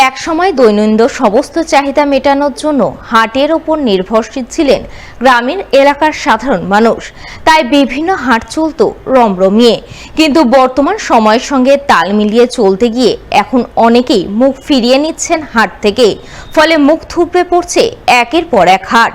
এক সময় দৈনন্দিন সমস্ত চাহিদা মেটানোর জন্য হাটের ওপর নির্ভরশীল ছিলেন গ্রামীণ এলাকার সাধারণ মানুষ। তাই বিভিন্ন হাট চলত রমরমিয়ে, কিন্তু বর্তমান সময়ের সঙ্গে তাল মিলিয়ে চলতে গিয়ে এখন অনেকেই মুখ ফিরিয়ে নিচ্ছেন হাট থেকে। ফলে মুখ থুবড়ে পড়ছে একের পর এক হাট।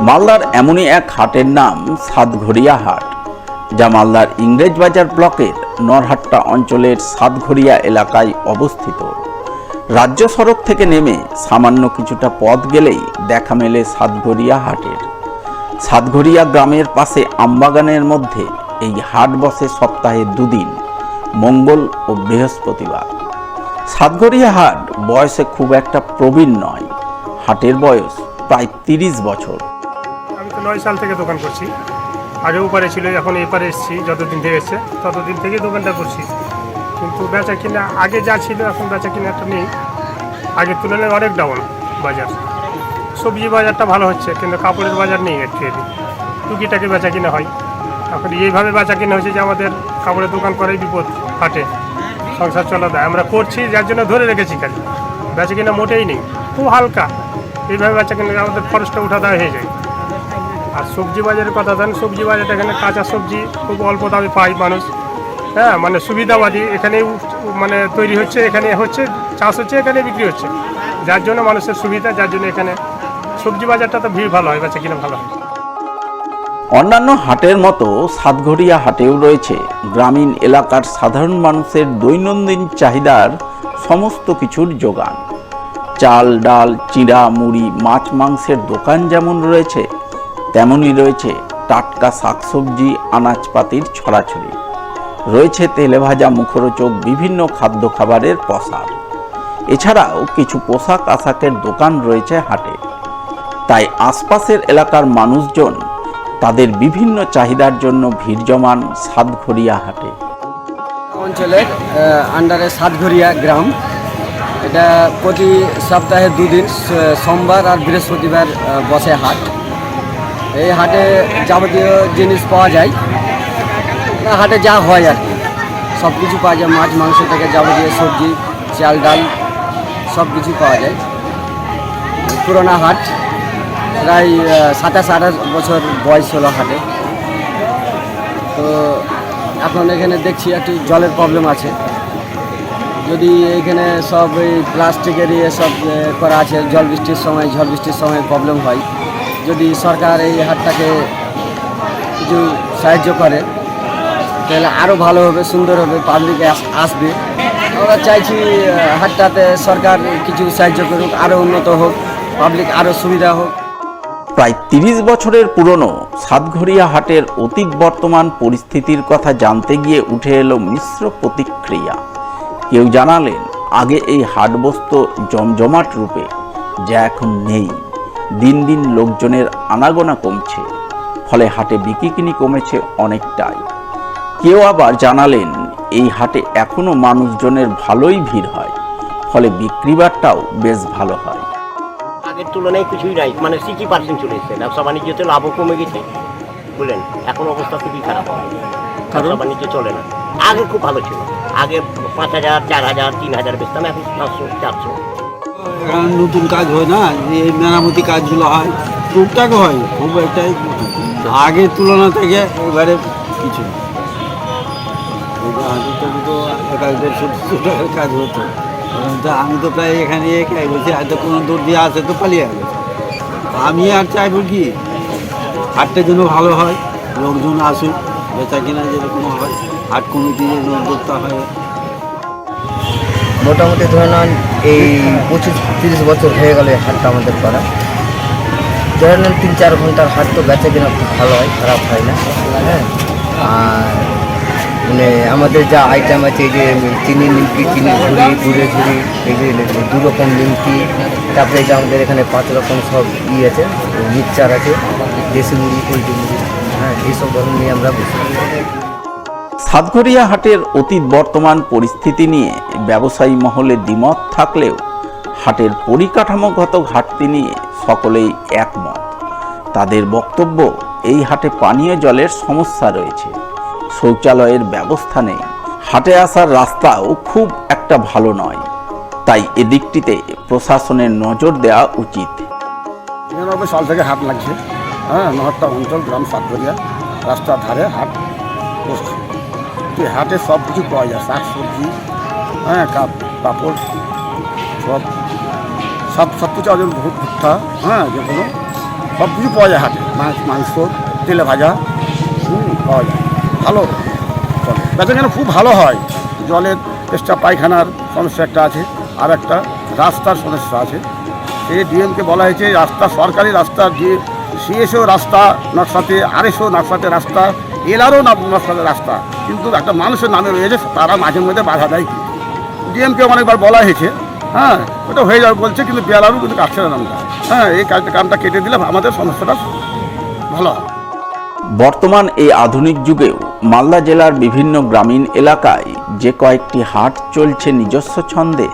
মালদার এমনই এক হাটের নাম সাতঘরিয়া হাট, যা মালদার ইংরেজবাজার ব্লকের নরহাট্টা অঞ্চলের সাতঘরিয়া এলাকায় অবস্থিত। রাজ্য সড়ক থেকে নেমে সামান্য কিছুটা পথ গেলেই দেখা মেলে সাতঘরিয়া হাটের। সাতঘরিয়া গ্রামের পাশে আমবাগানের মধ্যে এই হাট বসে সপ্তাহে দুদিন, মঙ্গল ও বৃহস্পতিবার। সাতঘরিয়া হাট বয়সে খুব একটা প্রবীণ নয়, হাটের বয়স প্রায় 30 বছর। আমি তো 9 সাল থেকে দোকান করছি। আগে ওপারে ছিল, এখন এপারে এসেছি। যতদিন থেকে এসছে ততদিন থেকে দোকানটা করছি, কিন্তু বেচা কিনা আগে যা ছিল এখন বেচা কিনাটা নেই। আগের তুলনায় অনেক ডাউন বাজার। সবজি বাজারটা ভালো হচ্ছে, কিন্তু কাপড়ের বাজার নেই। অ্যাকচুয়ালি টুকিটাকে বেচা কিনা হয়। এখন এইভাবে বেচা কিনা হয়েছে যে আমাদের কাপড়ের দোকান করাই বিপদ, হাটে সংসার চলা দেয়। আমরা করছি যার জন্য ধরে রেখেছি, খালি বেচা কিনা মোটেই নেই, খুব হালকা। এইভাবে বেচা কিনা আমাদের খরচটা উঠা দেওয়া হয়ে যায়। আর সবজি বাজারের কথা জানেন, সবজি বাজারটা এখানে কাঁচা সবজি খুব অল্প দামে পাই মানুষ। হ্যাঁ, মানে সুবিধাবাদী, এখানে মানে তৈরি হচ্ছে, এখানে হচ্ছে, চাষ হচ্ছে, এখানে বিক্রি হচ্ছে, যার জন্য মানুষের সুবিধা। যার জন্য এখানে সবজি বাজারটা তো ভিড় ভালো হয়, বেচা কিনা ভালো হয়। অন্যান্য হাটের মতো সাতঘরিয়া হাটেও রয়েছে গ্রামীণ এলাকার সাধারণ মানুষের দৈনন্দিন চাহিদার সমস্ত কিছুর যোগান। চাল, ডাল, চিড়া, মুড়ি, মাছ, মাংসের দোকান যেমন রয়েছে, তেমনই রয়েছে টাটকা শাকসবজি, আনাজপাতির ছড়াছড়ি। রয়েছে তেলে ভাজা মুখরোচক বিভিন্ন খাদ্য খাবারের পসরা। এছাড়াও কিছু পোশাক আশাকের দোকান রয়েছে হাটে। তাই আশপাশের এলাকার মানুষজন তাদের বিভিন্ন চাহিদার জন্য ভিড় জমান সাতঘরিয়া হাটে। অঞ্চলের আন্ডারে সাতঘরিয়া গ্রাম। এটা প্রতি সপ্তাহে দুদিন, সোমবার আর বৃহস্পতিবার বসে হাট। এই হাটে যাবতীয় জিনিস পাওয়া যায়, হাটে যা হয় আর কি সব কিছু পাওয়া যায়। মাছ মাংস থেকে যাবতীয় সবজি, চাল ডাল সব কিছু পাওয়া যায়। পুরোনো হাট, প্রায় 27-28 বছর বয়স হলো হাটে। তো এখন এখানে দেখছি একটু জলের প্রবলেম আছে। যদি এখানে সব এই প্লাস্টিকের সব করা আছে, ঝড় বৃষ্টির সময় প্রবলেম হয়। যদি সরকার এই হাটটাকে কিছু সাহায্য করে তাহলে আরও ভালো হবে, সুন্দর হবে, পাবলিক আসবে। আমরা চাইছি হাটটাতে সরকার কিছু সাহায্য করুক, আরও উন্নত হোক, পাবলিক আরও সুবিধা হোক। প্রায় 30 বছরের পুরনো সাতঘরিয়া হাটের অতীত বর্তমান পরিস্থিতির কথা জানতে গিয়ে উঠে এলো মিশ্র প্রতিক্রিয়া। কেউ জানালেন আগে এই হাট বসত জমজমাট রূপে, যা এখন নেই। দিন দিন লোকজনের আনাগোনা কমছে, ফলে হাটে বিক্রি কমেছে অনেকটাই। কেউ আবার জানালেন এই হাটে এখনো মানুষজনের ভালোই ভিড় হয়, ফলে বিক্রিবারটাও বেশ ভালো হয়। আগের তুলনায় কিছুই নাই, মানে 60% চলে এসেছে। ব্যবসা বাণিজ্যতে লাভও কমে গেছে, বুঝলেন। এখন অবস্থা খুবই খারাপ, ব্যবসা বাণিজ্য চলে না। আগে খুব ভালো ছিল, আগে 5,000, 4,000, 3,000 বেচতাম, এখন 500, 400। নতুন কাজ হয় না, এই মেরামতি কাজগুলো হয়, টুকটাক হয়, খুব একটাই আগের তুলনা থেকে এবারে কিছু তো 1,500 টাকার কাজ হতো। আমি তো প্রায় এখানে একাই বলছি, হয়তো কোনো দূর দিয়ে আসে তো পালিয়ে গেল। আমি আর চাইব কি হাটটা যেন ভালো হয়, লোকজন আসুক, বেচা কিনা যেরকম হয়, হাট কমিটির উদ্যোক্তা হয়। মোটামুটি ধরে নেন এই 25-30 বছর হয়ে গেল এই হাটটা আমাদের করা। ধরে নেন 3-4 ঘন্টার হাট, তো বেচা কিনা খুব ভালো হয়, খারাপ হয় না। হ্যাঁ, আর মানে আমাদের যা আইটেম আছে, এই যে চিনি নিমকি, চিনি ঝুড়ি, গুড়ের ঝুড়ি, এই যে 2 রকম নিমকি, তারপরে এই যে আমাদের এখানে 5 রকম সব আছে, মিক্সচার আছে, দেশি মুড়ি, পোলট্রি মুড়ি, হ্যাঁ, এইসব ধরনের নিয়ে আমরা বসি। সাতঘরিয়া হাটের অতীত বর্তমান পরিস্থিতি নিয়ে ব্যবসায়ী মহলে দ্বিমত থাকলেও হাটের পরিকাঠামোগত ঘাটতি নিয়ে সকলেই একমত। তাদের বক্তব্য, এই হাটে পানীয় জলের সমস্যা রয়েছে, শৌচালয়ের ব্যবস্থা নেই, হাটে আসার রাস্তাও খুব একটা ভালো নয়, তাই এদিকটিতে প্রশাসনের নজর দেওয়া উচিত। 99 সাল থেকে হাট লাগছে, হ্যাঁ, নহট্টা অঞ্চল, গ্রাম সাতঘরিয়া, রাস্তার ধারে হাট বসছে। এই হাটে সব কিছু পাওয়া যায়, শাক সবজি, হ্যাঁ, পাপড়, সব কিছু আছে, ভুট্টা, হ্যাঁ, যে কোনো সব কিছু পাওয়া যায় হাটে, মাংস, তেলে ভাজা পাওয়া যায়, ভালো চলে, বেচাকেনা খুব ভালো হয়। জলের পেশা পায়খানার সমস্যা একটা আছে, আর একটা রাস্তার সমস্যা আছে। এই ডিএমকে বলা হয়েছে রাস্তা, সরকারি রাস্তা, সিএসও রাস্তা নকশাতে, আরএসও নকশাতে রাস্তা, এলারও নকশাতে রাস্তা, কিন্তু একটা মানুষের নামে রয়েছে, তারা মাঝে মধ্যে বাধা দেয়। ডিএমকে অনেকবার বলা হয়েছে, হ্যাঁ, ওটা হয়ে যাবে বলছে, কিন্তু বিয়ালারও কিন্তু কাটছে না নামটা, হ্যাঁ, এই কামটা কেটে দিলে আমাদের সমস্যাটা ভালো হয়। বর্তমান এই আধুনিক যুগেও মালদা জেলার বিভিন্ন গ্রামীণ এলাকায় যে কয়েকটি হাট চলছে নিজস্ব ছন্দে,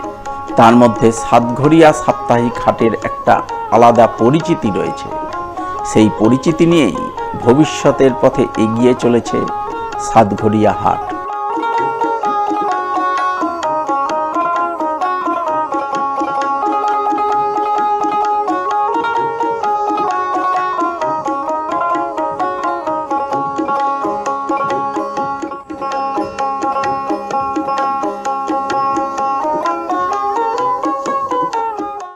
তার মধ্যে সাতঘরিয়া সাপ্তাহিক হাটের একটা আলাদা পরিচিতি রয়েছে। সেই পরিচিতি নিয়েই ভবিষ্যতের পথে এগিয়ে চলেছে সাতঘরিয়া হাট।